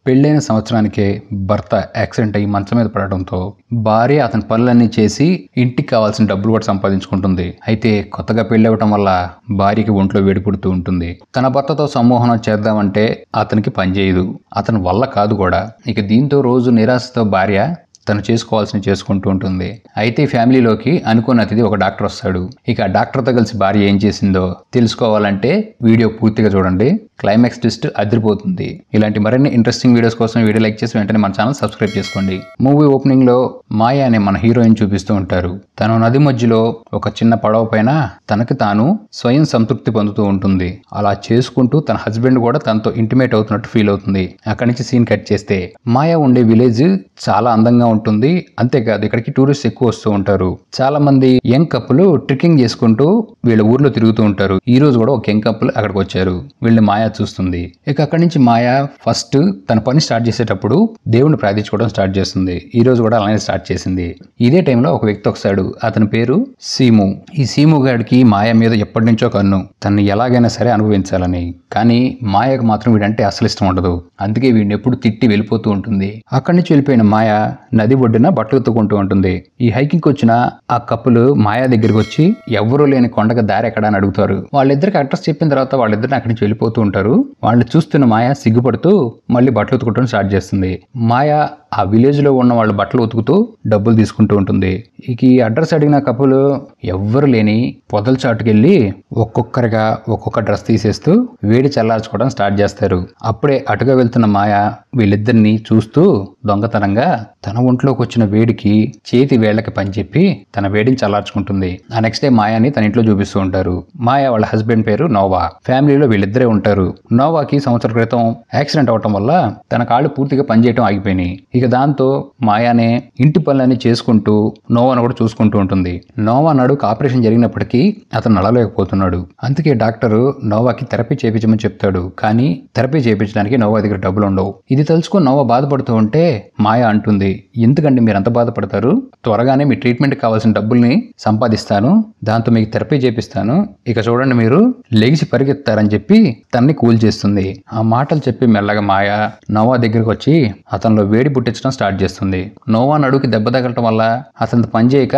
పెళ్ళైన సంవత్సరానికే భర్త యాక్సిడెంట్ అయ్యి మంచం మీద పడడంతో భార్య అతని పనులన్నీ చేసి ఇంటికి కావాల్సిన డబ్బులు కూడా సంపాదించుకుంటుంది. అయితే కొత్తగా పెళ్ళవటం వల్ల భార్యకి ఒంట్లో వేడి పుడుతూ ఉంటుంది. తన భర్తతో సమ్మోహనం చేద్దామంటే అతనికి పనిచేయదు, అతని వల్ల కాదు కూడా. ఇక దీంతో రోజు నిరాశతో భార్య తను చేసుకోవాల్సింది చేసుకుంటూ ఉంటుంది. అయితే ఫ్యామిలీలోకి అనుకున్న అతిథి ఒక డాక్టర్ వస్తాడు. ఇక డాక్టర్తో కలిసి భార్య ఏం చేసిందో తెలుసుకోవాలంటే వీడియో పూర్తిగా చూడండి. క్లైమాక్స్ ట్విస్ట్ అదిరిపోతుంది. ఇలాంటి మరిన్ని ఇంట్రెస్టింగ్ వీడియోస్ కోసం వీడియో లైక్ చేసి వెంటనే మన ఛానల్ సబ్స్క్రైబ్ చేసుకోండి. మూవీ ఓపెనింగ్ లో మాయా అనే మన హీరోయిన్ చూపిస్తూ ఉంటారు. తను నది మధ్యలో ఒక చిన్న పడవ పైన తనకి తాను స్వయం సంతృప్తి పొందుతూ ఉంటుంది. అలా చేసుకుంటూ తన హస్బెండ్ కూడా తనతో ఇంటిమేట్ అవుతున్నట్టు ఫీల్ అవుతుంది. అక్కడి నుంచి సీన్ కట్ చేస్తే మాయా ఉండే విలేజ్ చాలా అందంగా ఉంటుంది. అంతేకాదు ఇక్కడికి టూరిస్ట్ ఎక్కువ వస్తూ ఉంటారు. చాలా మంది యంగ్ కప్పులు ట్రెక్కింగ్ చేసుకుంటూ వీళ్ళ ఊర్లో తిరుగుతూ ఉంటారు. ఈ రోజు కూడా ఒక యంగ్ కప్పులు అక్కడికి వచ్చారు. వీళ్ళని మాయా చూస్తుంది. ఇక అక్కడి నుంచి మాయా ఫస్ట్ తన పని స్టార్ట్ చేసేటప్పుడు దేవుణ్ణి ప్రార్థించుకోవడం స్టార్ట్ చేస్తుంది. ఈ రోజు కూడా అలానే స్టార్ట్ చేసింది. ఇదే టైంలో ఒక వ్యక్తి వస్తాడు. అతని పేరు సీము. ఈ సీము గాడికి మాయా మీద ఎప్పటి నుంచో కన్ను. తను ఎలాగైనా సరే అనుభవించాలని. కానీ మాయకు మాత్రం వీడంటే అసలు ఇష్టం ఉండదు. అందుకే వీడిని ఎప్పుడు తిట్టి వెళ్ళిపోతూ ఉంటుంది. అక్కడి నుంచి వెళ్ళిపోయిన మాయా నది ఒడ్డున బట్టలు ఉతుక్కుంటూ ఉంటుంది. ఈ హైకింగ్ వచ్చిన ఆ కప్పులు మాయా దగ్గరికి వచ్చి ఎవ్వరూ లేని కొండకు దారి ఎక్కడ అని అడుగుతారు. వాళ్ళిద్దరికి అడ్రస్ చెప్పిన తర్వాత వాళ్ళిద్దరిని అక్కడి నుంచి వెళ్ళిపోతూ ఉంటారు. వాళ్ళు చూస్తున్న మాయా సిగ్గుపడుతూ మళ్ళీ బట్టలు ఉతుకోవడం స్టార్ట్ చేస్తుంది. మాయా ఆ విలేజ్ లో ఉన్న వాళ్ళు బట్టలు ఉతుకుతూ డబ్బులు తీసుకుంటూ ఉంటుంది. ఇక ఈ అడ్రస్ అడిగిన కప్పులు ఎవ్వరు లేని పొదల చాటుకెళ్ళి ఒక్కొక్కరిగా ఒక్కొక్క డ్రెస్ తీసేస్తూ వేడి చల్లార్చుకోవడం స్టార్ట్ చేస్తారు. అప్పుడే అటుగా వెళ్తున్న మాయా వీళ్ళిద్దరిని చూస్తూ దొంగతనంగా తన ఒంట్లోకి వచ్చిన వేడికి చేతి వేళ్లకి పని చెప్పి తన వేడిని చల్లార్చుకుంటుంది. ఆ నెక్స్ట్ డే మాయాని తన ఇంట్లో చూపిస్తూ ఉంటారు. మాయా వాళ్ళ హస్బెండ్ పేరు నోవా. ఫ్యామిలీలో వీళ్ళిద్దరే ఉంటారు. నోవాకి సంవత్సరం క్రితం యాక్సిడెంట్ అవటం వల్ల తన కాళ్ళు పూర్తిగా పనిచేయడం ఆగిపోయినాయి. ఇక దాంతో మాయానే ఇంటి పనులన్నీ చేసుకుంటూ నోవాను కూడా చూసుకుంటూ ఉంటుంది. నోవా నడుకు ఆపరేషన్ జరిగినప్పటికీ అతను నడవలేకపోతున్నాడు. అందుకే డాక్టరు నోవాకి థెరపీ చేయించమని చెప్తాడు. కానీ థెరపీ చేయించడానికి నోవా దగ్గర డబ్బులు ఉండవు. ఇది తెలుసుకుని నోవా బాధపడుతూ ఉంటే మాయా అంటుంది, ఎందుకంటే మీరు అంత బాధపడతారు, త్వరగానే మీ ట్రీట్మెంట్ కావాల్సిన డబ్బుల్ని సంపాదిస్తాను, దాంతో మీకు థెరపీ చేపిస్తాను, ఇక చూడండి మీరు లెగిసి పరిగెత్తారని చెప్పి తన్ని కూల్ చేస్తుంది. ఆ మాటలు చెప్పి మెల్లగా మాయా నోవా దగ్గరికి వచ్చి అతనిలో వేడి పుట్టించడం స్టార్ట్ చేస్తుంది. నోవా నడుకి దెబ్బ తగలటం వల్ల అతను పనిచేయక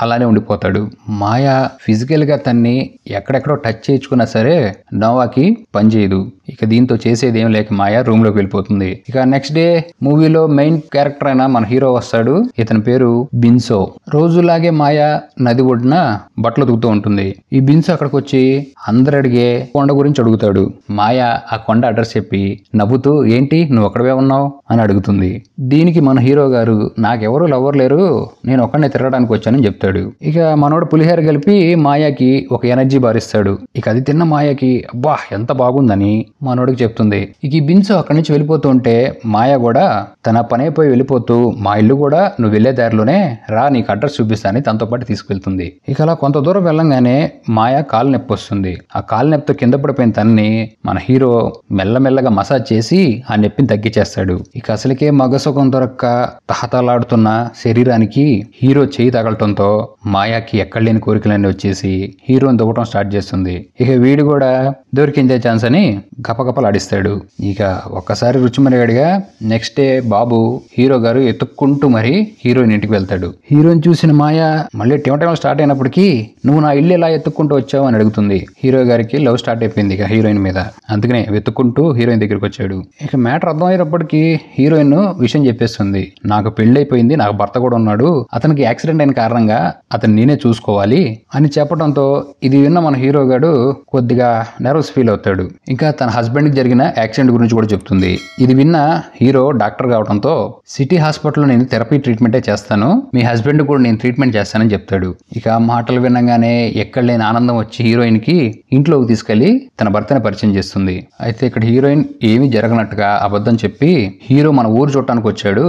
అలానే ఉండిపోతాడు. మాయా ఫిజికల్ గా తన్ని ఎక్కడెక్కడో టచ్ చేయించుకున్నా సరే నోవాకి పనిచేయదు. ఇక దీంతో చేసేది ఏం లేక మాయా రూమ్ లోకి వెళ్ళిపోతుంది. ఇక నెక్స్ట్ డే మూవీలో మెయిన్ క్యారెక్టర్ అయిన మన హీరో వస్తాడు. ఇతని పేరు బిన్సో. రోజులాగే మాయా నది ఒడ్డున బట్టలు ఉతుకుతూ ఉంటుంది. ఈ బిన్సో అక్కడికి వచ్చి అందరు అడిగే కొండ గురించి అడుగుతాడు. మాయా ఆ కొండ అడ్రస్ చెప్పి నవ్వుతూ ఏంటి నువ్వు అక్కడవే ఉన్నావు అని అడుగుతుంది. దీనికి మన హీరో గారు నాకెవరు లవ్వర్ లేరు, నేను ఒక్కడనే తిరగడానికి వచ్చానని చెప్తాడు. ఇక మనోడు పులిహోర కలిపి మాయాకి ఒక ఎనర్జీ బారిస్తాడు. ఇక అది తిన్న మాయాకి అబ్బా ఎంత బాగుందని మనోడికి చెప్తుంది. ఇక ఈ బిన్సో అక్కడి నుంచి వెళ్ళిపోతూ ఉంటే మాయా కూడా తన పని అయిపోయి వెళ్ళిపోతూ మా ఇల్లు కూడా నువ్వు వెళ్లే దారిలోనే రా, నీకు అడ్రస్ చూపిస్తానని తనతో పాటు తీసుకెళ్తుంది. ఇక అలా కొంత దూరం వెళ్ళంగానే మాయా కాలు నొప్పి వస్తుంది. ఆ కాలు నొప్పితో కింద పడిపోయిన తనని మన హీరో మెల్లమెల్లగా మసాజ్ చేసి ఆ నొప్పిని తగ్గించేస్తాడు. ఇక అసలుకే మగసుఖం దొరక్క తహతలాడుతున్న శరీరానికి హీరో చేయి తగలటంతో మాయాకి ఎక్కడలేని కోరికలన్నీ వచ్చేసి హీరోని దువ్వటం స్టార్ట్ చేస్తుంది. ఇక వీడు కూడా దొరికిందే ఛాన్స్ అని గపగపలాడిస్తాడు. ఇక ఒక్కసారి రుచిమరిగాడిగా నెక్స్ట్ డే బాబు హీరో గారు ఎత్తుక్కుంటూ మరి హీరోయిన్ ఇంటికి వెళ్తాడు. హీరోయిన్ చూసిన మాయా మళ్ళీ టైం స్టార్ట్ అయినప్పటికీ నువ్వు నా ఇల్లు ఎలా ఎత్తుక్కుంటూ వచ్చావు అని అడుగుతుంది. హీరో గారికి లవ్ స్టార్ట్ అయిపోయింది ఇక హీరోయిన్ మీద. అందుకనే వెతుక్కుంటూ హీరోయిన్ దగ్గరికి వచ్చాడు. ఇక మ్యాటర్ అర్థమయ్యేటప్పటికి హీరోయిన్ విషయం చెప్పేస్తుంది. నాకు పెళ్ళైపోయింది, నాకు భర్త కూడా ఉన్నాడు, అతనికి యాక్సిడెంట్ అయిన కారణంగా అతను నేనే చూసుకోవాలి అని చెప్పడంతో ఇది విన్న మన హీరో గారు కొద్దిగా నర్వస్ ఫీల్ అవుతాడు. ఇంకా తన హస్బెండ్ కి జరిగిన యాక్సిడెంట్ గురించి కూడా చెప్తుంది. ఇది విన్న హీరో డాక్టర్ కావడంతో సిటీ హాస్పిటల్లో నేను థెరపీ ట్రీట్మెంటే చేస్తాను, మీ హస్బెండ్ కూడా నేను ట్రీట్మెంట్ చేస్తానని చెప్తాడు. ఇక మాటలు వినగానే ఎక్కడ లేని ఆనందం వచ్చి హీరోయిన్ కి ఇంట్లోకి తీసుకెళ్లి తన భర్తని పరిచయం చేస్తుంది. అయితే ఇక్కడ హీరోయిన్ ఏమీ జరగనట్టుగా అబద్ధం చెప్పి హీరో మన ఊరు చూడటానికి వచ్చాడు,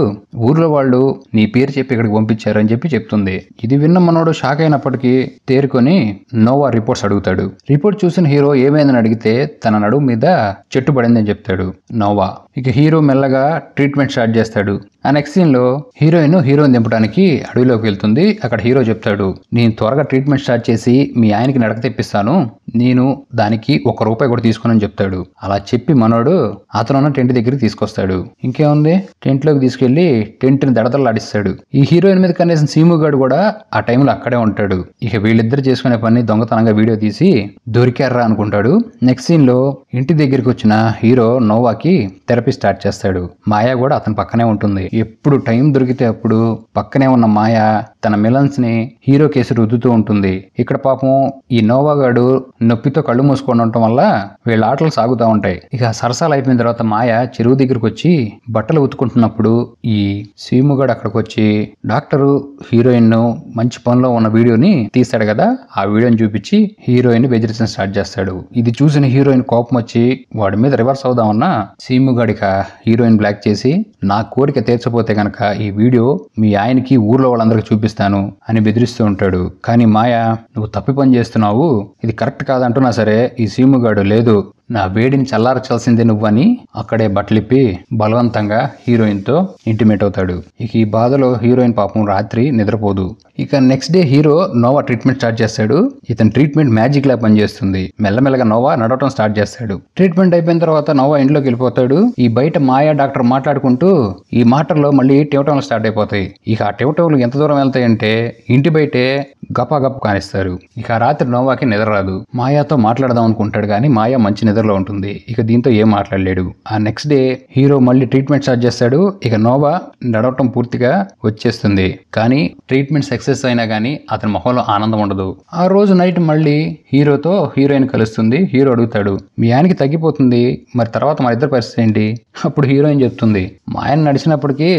ఊర్లో వాళ్ళు నీ పేరు చెప్పి ఇక్కడికి పంపించారని చెప్పి చెప్తుంది. ఇది విన్న మనోడు షాక్ అయినప్పటికీ తేరుకొని నోవా రిపోర్ట్స్ అడుగుతాడు. రిపోర్ట్ చూసిన హీరో ఏమైందని అడిగితే తన నడుము మీద చెట్టు పడిందని చెప్తాడు నోవా. ఇక హీరో మెల్లగా ట్రీట్మెంట్ స్టార్ట్ చేస్తాడు. ఆ నెక్స్ట్ సీన్ లో హీరోయిన్ దింపడానికి అడవిలోకి వెళ్తుంది. అక్కడ హీరో చెప్తాడు, నేను త్వరగా ట్రీట్మెంట్ స్టార్ట్ చేసి మీ ఆయనకి నడక తెప్పిస్తాను, నేను దానికి ₹1 కూడా తీసుకోనని చెప్తాడు. అలా చెప్పి మనోడు అతనున్న టెంట్ దగ్గరికి తీసుకొస్తాడు. ఇంకేముంది, టెంట్ లోకి తీసుకెళ్లి టెంట్ ని దడదలాడిస్తాడు. ఈ హీరోయిన్ మీద కనీసం సీముగాడు కూడా ఆ టైంలో అక్కడే ఉంటాడు. ఇక వీళ్ళిద్దరు చేసుకునే పని దొంగతనంగా వీడియో తీసి దొరికారా అనుకుంటాడు. నెక్స్ట్ సీన్ లో ఇంటి దగ్గరికి వచ్చిన హీరో నోవాకి థెరపీ స్టార్ట్ చేస్తాడు. మాయా కూడా అతని పక్కనే ఉంటుంది. ఎప్పుడు టైం దొరికితే అప్పుడు పక్కనే ఉన్న మాయా తన మిలన్స్ ని హీరో కేసు రుద్దుతూ ఉంటుంది. ఇక్కడ పాపం ఈ నోవాగాడు నొప్పితో కళ్ళు మూసుకొని ఉండటం వల్ల వీళ్ళ ఆటలు సాగుతూ ఉంటాయి. ఇక సరసాలు అయిపోయిన తర్వాత మాయ చెరువు దగ్గరకు వచ్చి బట్టలు ఉతుకుంటున్నప్పుడు ఈ సీముగాడు అక్కడికి వచ్చి డాక్టరు హీరోయిన్ మంచి పనిలో ఉన్న వీడియోని తీస్తాడు కదా, ఆ వీడియోని చూపించి హీరోయిన్ బెదిరించడం స్టార్ట్ చేస్తాడు. ఇది చూసిన హీరోయిన్ కోపం వచ్చి వాడి మీద రివర్స్ అవుదామన్నా సీముగాడిక హీరోయిన్ బ్లాక్ చేసి, నా కోరిక తీర్చపోతే గనక ఈ వీడియో మీ ఆయనకి ఊర్లో వాళ్ళందరికీ చూపిస్తాను అని బెదిరిస్తూ ఉంటాడు. కానీ మాయా, నువ్వు తప్పి పని చేస్తున్నావు, ఇది కరెక్ట్ కాదంటున్నా సరే ఈ సీముగాడు లేదు, నా వేడిని చల్లార్చాల్సిందే నువ్వని అక్కడే బట్టలిప్పి బలవంతంగా హీరోయిన్ తో ఇంటిమేట్ అవుతాడు. ఇక ఈ బాధలో హీరోయిన్ పాపం రాత్రి నిద్రపోదు. ఇక next day hero Nova treatment start చేస్తాడు. ఇతని ట్రీట్మెంట్ మ్యాజిక్ లా పనిచేస్తుంది. మెల్లమెల్లగా నోవా నడవటం స్టార్ట్ చేస్తాడు. ట్రీట్మెంట్ అయిపోయిన తర్వాత నోవా ఇంట్లోకి వెళ్ళిపోతాడు. ఈ బయట మాయా డాక్టర్ మాట్లాడుకుంటూ ఈ మాటల్లో మళ్ళీ టివటంలు స్టార్ట్ అయిపోతాయి. ఇక ఆ టివటంలు ఎంత దూరం వెళ్తాయంటే ఇంటి బయటే గప కానిస్తారు. ఇక రాత్రి నోవాకి నిద్ర రాదు. మాయాతో మాట్లాడదాం అనుకుంటాడు కానీ మాయా మంచి నిద్రలో ఉంటుంది. ఇక దీంతో ఏం మాట్లాడలేడు. ఆ నెక్స్ట్ డే హీరో మళ్ళీ ట్రీట్మెంట్ స్టార్ట్ చేస్తాడు. ఇక నోవా నడవటం పూర్తిగా వచ్చేస్తుంది. కానీ ట్రీట్మెంట్ సక్సెస్ అయినా కానీ అతని మొహంలో ఆనందం ఉండదు. ఆ రోజు నైట్ మళ్ళీ హీరోతో హీరోయిన్ కలుస్తుంది. హీరో అడుగుతాడు, మీ ఆయనకి తగ్గిపోతుంది, మరి తర్వాత మన ఇద్దరు పరిస్థితి ఏంటి? అప్పుడు హీరోయిన్ చెప్తుంది, మా ఆయన నడిచినప్పటికీ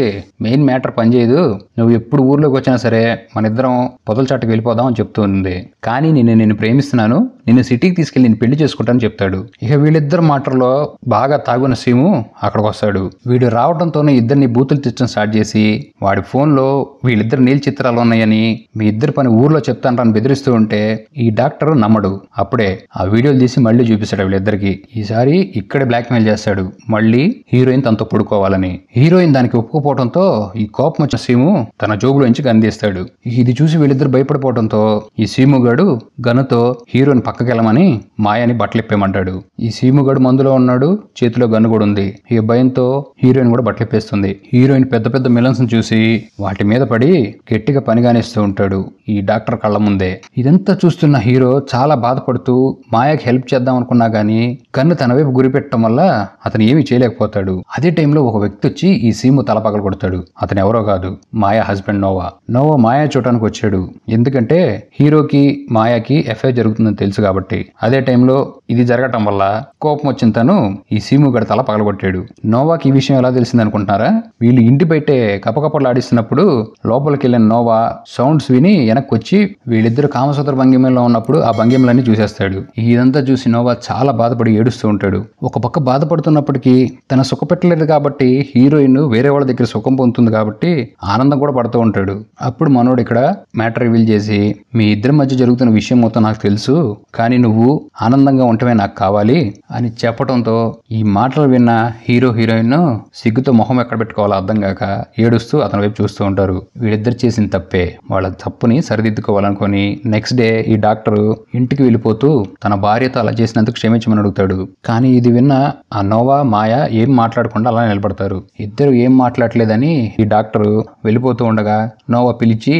మెయిన్ మ్యాటర్ పనిచేయదు, నువ్వు ఎప్పుడు ఊర్లోకి వచ్చినా సరే మన ఇద్దరం పొదల చాటుకు వెళ్ళిపోదాం అని చెప్తుంది. కానీ నేను ప్రేమిస్తున్నాను, నిన్ను సిటీకి తీసుకెళ్లి నేను పెళ్లి చేసుకుంటానని చెప్తాడు. ఇక వీళ్ళిద్దరు మాటల్లో బాగా తాగున్న సీము అక్కడికి వస్తాడు. వీడు రావడంతోనే ఇద్దరిని బూతులు తెచ్చడం స్టార్ట్ చేసి వాడి ఫోన్లో వీళ్ళిద్దరు నీళ్ళ చిత్రాలు ఉన్నాయని మీ ఇద్దరు పని ఊర్లో చెప్తానని బెదిరిస్తూ ఉంటే ఈ డాక్టర్ నమ్మడు. అప్పుడే ఆ వీడియోలు తీసి మళ్ళీ చూపిస్తాడు వీళ్ళిద్దరికి. ఈసారి ఇక్కడే బ్లాక్మెయిల్ చేస్తాడు, మళ్ళీ హీరోయిన్ తనతో పడుకోవాలని. హీరోయిన్ దానికి ఒప్పుకోపోవడంతో ఈ కోపం వచ్చిన సీము తన జోబులోంచి గన్ తీస్తాడు. ఇది చూసి వీళ్ళిద్దరు భయపడిపోవడంతో ఈ సీముగాడు గన్నుతో హీరోయిన్ పక్కకి వెళ్ళమని మాయని బట్టలిప్పేమంటాడు. ఈ సీముగాడు మందులో ఉన్నాడు, చేతిలో గన్ను కూడా ఉంది. ఈ భయంతో హీరోయిన్ కూడా బట్టలిప్పేస్తుంది. హీరోయిన్ పెద్ద పెద్ద మిలన్స్ చూసి వాటి మీద పడి గట్టిగా పనిగానిస్తూ ఉంటాడు ఈ డాక్టర్ కళ్ళ ముందే. ఇదంతా చూస్తున్న హీరో చాలా బాధపడుతూ మాయకి హెల్ప్ చేద్దాం అనుకున్నా గానీ గన్ను తన వైపు గురి పెట్టడం వల్ల అతను ఏమీ చేయలేకపోతాడు. అదే టైంలో ఒక వ్యక్తి వచ్చి ఈ సీము తల పగల కొడతాడు. అతను ఎవరో కాదు, మాయా హస్బెండ్ నోవా. నోవా మాయా చూడటానికి వచ్చాడు. ఎందుకంటే హీరోకి మాయాకి ఎఫ్ఐఆర్ జరుగుతుందని తెలుసు కాబట్టి. అదే టైంలో ఇది జరగటం వల్ల కోపం వచ్చిన తను ఈ సీముగాడి తల పగలగొట్టాడు. నోవాకి ఈ విషయం ఎలా తెలిసింది అనుకుంటున్నారా? వీళ్ళు ఇంటి బయటే కపకపలాడిస్తున్నప్పుడు లోపలికి వెళ్ళిన నోవా సౌండ్స్ విని వెనక్కి వచ్చి వీళ్ళిద్దరు కామసూత్ర భంగిమలో ఉన్నప్పుడు ఆ భంగిమలన్నీ చూసేస్తాడు. ఇదంతా చూసి నోవా చాలా బాధపడి ఏడుస్తూ ఉంటాడు. ఒక పక్క బాధపడుతున్నప్పటికీ తన సుఖ పెట్టలేదు కాబట్టి హీరోయిన్ వేరే వాళ్ళ దగ్గర సుఖం పొందుతుంది కాబట్టి ఆనందం కూడా పడుతూ ఉంటాడు. అప్పుడు మనోడు ఇక్కడ మ్యాటర్ రివీల్ చేసి, మీ ఇద్దరి మధ్య జరుగుతున్న విషయం మొత్తం నాకు తెలుసు, కానీ నువ్వు ఆనందంగా ఉండటమే నాకు కావాలి అని చెప్పడంతో ఈ మాటలు విన్న హీరోయిన్ సిగ్గుతో మొహం ఎక్కడ పెట్టుకోవాలో అర్థం కాక ఏడుస్తూ అతని వైపు చూస్తూ ఉంటారు. వీళ్ళిద్దరు చేసిన తప్పే, వాళ్ళ తప్పుని సరిదిద్దుకోవాలనుకొని నెక్స్ట్ డే ఈ డాక్టర్ ఇంటికి వెళ్ళిపోతూ తన భార్యతో అలా చేసినందుకు క్షమించమని అడుగుతాడు. కానీ ఇది విన్న ఆ నోవా మాయ ఏం మాట్లాడకుండా అలా నిలబడతారు. ఇద్దరు ఏం మాట్లాడలేదని ఈ డాక్టర్ వెళ్ళిపోతూ ఉండగా నోవా పిలిచి,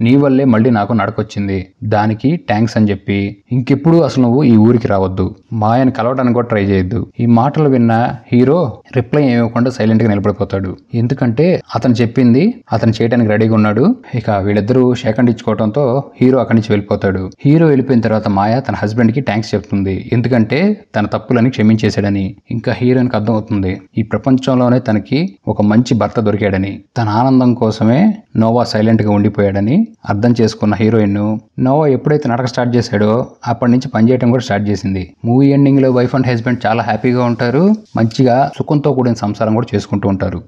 నీ వల్లే మళ్ళీ నాకు నడకొచ్చింది, దానికి థ్యాంక్స్ అని చెప్పి ఇంకెప్పుడు అసలు నువ్వు ఈ ఊరికి రావద్దు, మాయని కలవడానికి కూడా ట్రై చేయొద్దు. ఈ మాటలు విన్న హీరో రిప్లై ఇవ్వకుండా సైలెంట్ గా నిలబడిపోతాడు. ఎందుకంటే అతను చెప్పింది అతను చేయడానికి రెడీగా ఉన్నాడు. ఇక వీళ్ళిద్దరూ షేకండ్ ఇచ్చుకోవడంతో హీరో అక్కడి నుంచి వెళ్ళిపోతాడు. హీరో వెళ్ళిపోయిన తర్వాత మాయ తన హస్బెండ్ కి థ్యాంక్స్ చెప్తుంది. ఎందుకంటే తన తప్పులని క్షమించేశాడని. ఇంకా హీరోయిన్ కి అర్థం అవుతుంది ఈ ప్రపంచంలోనే తనకి ఒక మంచి భర్త దొరికాడని. తన ఆనందం కోసమే నోవా సైలెంట్ గా ఉండిపోయాడని అర్థం చేసుకున్న హీరోయిన్ నోవా ఎప్పుడైతే నడక స్టార్ట్ చేశాడో అప్పటి నుంచి పనిచేయడం కూడా స్టార్ట్ చేసింది. మూవీ ఎండింగ్ లో వైఫ్ అండ్ హస్బెండ్ చాలా హ్యాపీగా ఉంటారు, మంచిగా సుఖంతో కూడిన సంసారం కూడా చేసుకుంటూ ఉంటారు.